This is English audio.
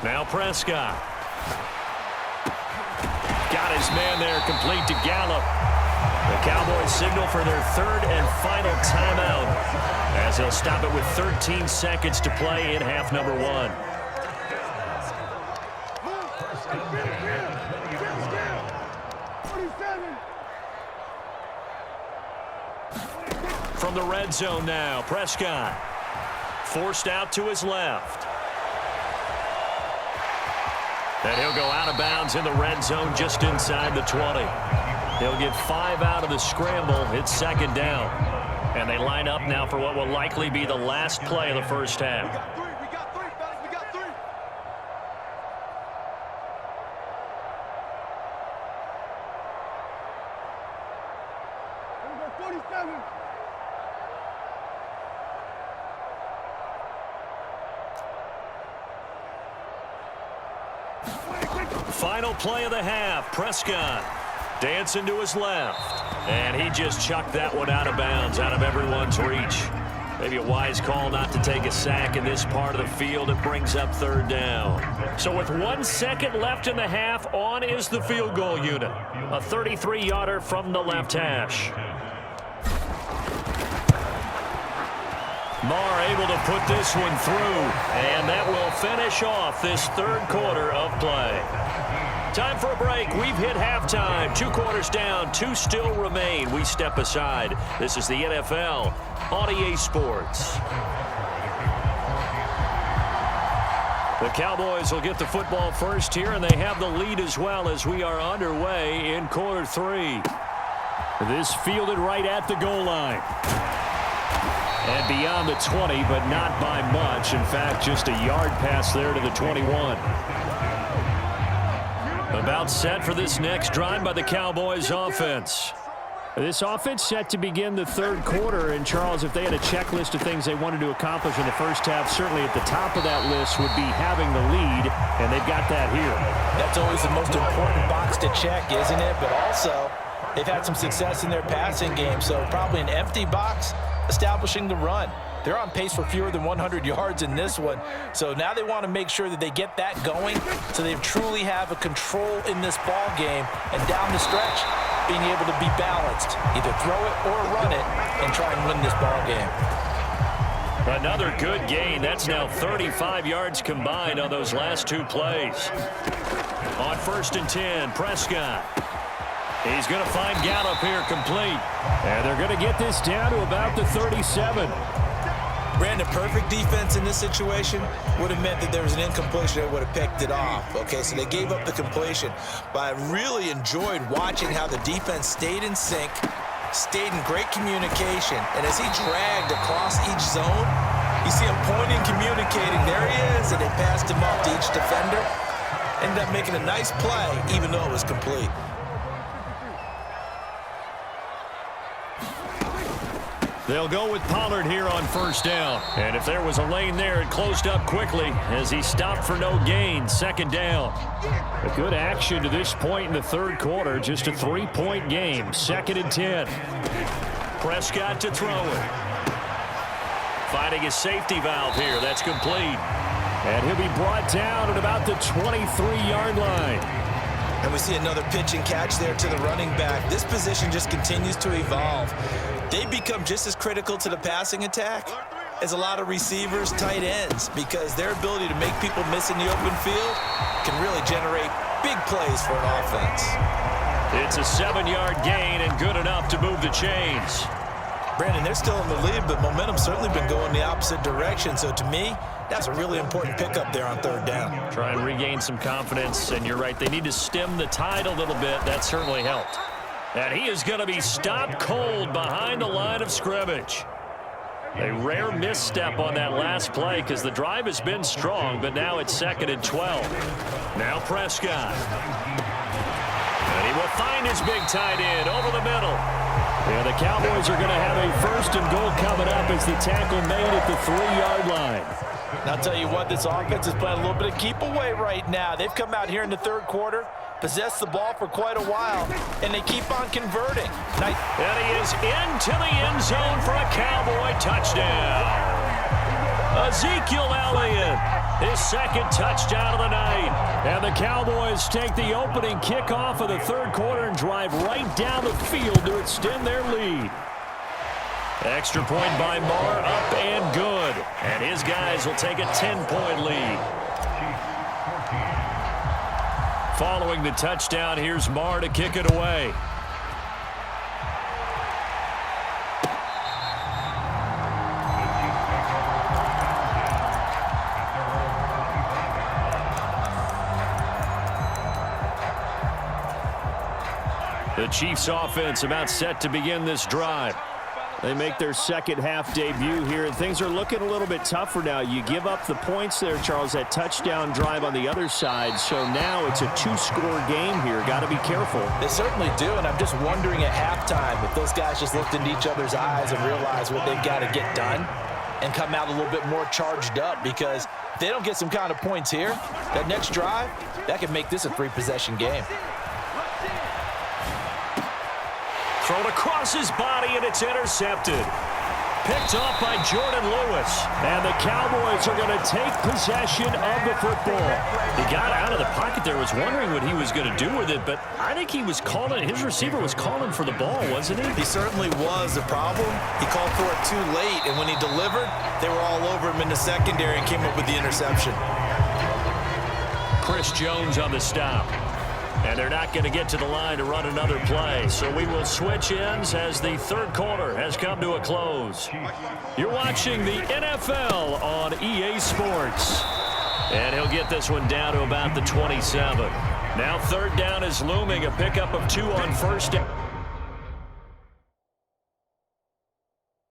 Now Prescott. Got his man there, complete to Gallup. The Cowboys signal for their third and final timeout as they'll stop it with 13 seconds to play in half number one. From the red zone now, Prescott. Forced out to his left. And he'll go out of bounds in the red zone just inside the 20. He'll get 5 out of the scramble. It's second down. And they line up now for what will likely be the last play of the first half. We got three, fellas. We got three. Number 47. Final play of the half. Prescott dancing to his left. And he just chucked that one out of bounds, out of everyone's reach. Maybe a wise call not to take a sack in this part of the field. It brings up third down. So with 1 second left in the half, on is the field goal unit. A 33-yarder from the left hash. Marr able to put this one through, and that will finish off this third quarter of play. Time for a break. We've hit halftime. 2 quarters down, 2 still remain. We step aside. This is the NFL on EA Sports. The Cowboys will get the football first here, and they have the lead as well as we are underway in quarter 3. This fielded right at the goal line. And beyond the 20, but not by much. In fact, just a yard pass there to the 21. About set for this next drive by the Cowboys offense. This offense set to begin the third quarter. And, Charles, if they had a checklist of things they wanted to accomplish in the first half, certainly at the top of that list would be having the lead, and they've got that here. That's always the most important box to check, isn't it? But also, they've had some success in their passing game, so probably an empty box establishing the run. They're on pace for fewer than 100 yards in this one. So now they want to make sure that they get that going so they truly have a control in this ball game. And down the stretch, being able to be balanced. Either throw it or run it and try and win this ball game. Another good gain. That's now 35 yards combined on those last 2 plays. On 1st and 10, Prescott. He's going to find Gallup here complete. And they're going to get this down to about the 37. Brandon, perfect defense in this situation would have meant that there was an incompletion that would have picked it off. Okay, so they gave up the completion. But I really enjoyed watching how the defense stayed in sync, stayed in great communication. And as he dragged across each zone, you see him pointing, communicating. There he is, and they passed him off to each defender. Ended up making a nice play, even though it was complete. They'll go with Pollard here on 1st down. And if there was a lane there, it closed up quickly as he stopped for no gain. 2nd down. A good action to this point in the third quarter. Just a 3-point game. 2nd and 10. Prescott to throw it. Finding his safety valve here. That's complete. And he'll be brought down at about the 23-yard line. And we see another pitch and catch there to the running back. This position just continues to evolve. They become just as critical to the passing attack as a lot of receivers, tight ends, because their ability to make people miss in the open field can really generate big plays for an offense. It's a 7-yard gain and good enough to move the chains. Brandon, they're still in the lead, but momentum's certainly been going the opposite direction. So to me, that's a really important pickup there on 3rd down. Try and regain some confidence, and you're right. They need to stem the tide a little bit. That certainly helped. And he is going to be stopped cold behind the line of scrimmage. A rare misstep on that last play because the drive has been strong, but now it's 2nd and 12. Now Prescott. And he will find his big tight end over the middle. And the Cowboys are going to have a 1st and goal coming up as the tackle made at the 3-yard line. And I'll tell you what, this offense is playing a little bit of keep away right now. They've come out here in the third quarter, possessed the ball for quite a while, and they keep on converting. And he is into the end zone for a Cowboy touchdown. Ezekiel Elliott His second touchdown of the night. And the Cowboys take the opening kickoff of the third quarter and drive right down the field to extend their lead. Extra point by Marr, up and good. And his guys will take a 10-point lead. Following the touchdown, here's Marr to kick it away. The Chiefs offense about set to begin this drive. They make their second half debut here, and things are looking a little bit tougher now. You give up the points there, Charles, that touchdown drive on the other side. So now it's a two-score game here. Got to be careful. They certainly do, and I'm just wondering at halftime if those guys just looked into each other's eyes and realized what they've got to get done and come out a little bit more charged up, because if they don't get some kind of points here, that next drive, that could make this a three-possession game. Thrown across his body, and it's intercepted. Picked off by Jordan Lewis. And the Cowboys are going to take possession of the football. He got out of the pocket there, was wondering what he was going to do with it, but I think he was calling, his receiver was calling for the ball, wasn't he? He certainly was. The problem, he called for it too late, and when he delivered, they were all over him in the secondary and came up with the interception. Chris Jones on the stop. And they're not going to get to the line to run another play. So we will switch ends as the third quarter has come to a close. You're watching the NFL on EA Sports. And he'll get this one down to about the 27. Now third down is looming, a pickup of 2 on first down.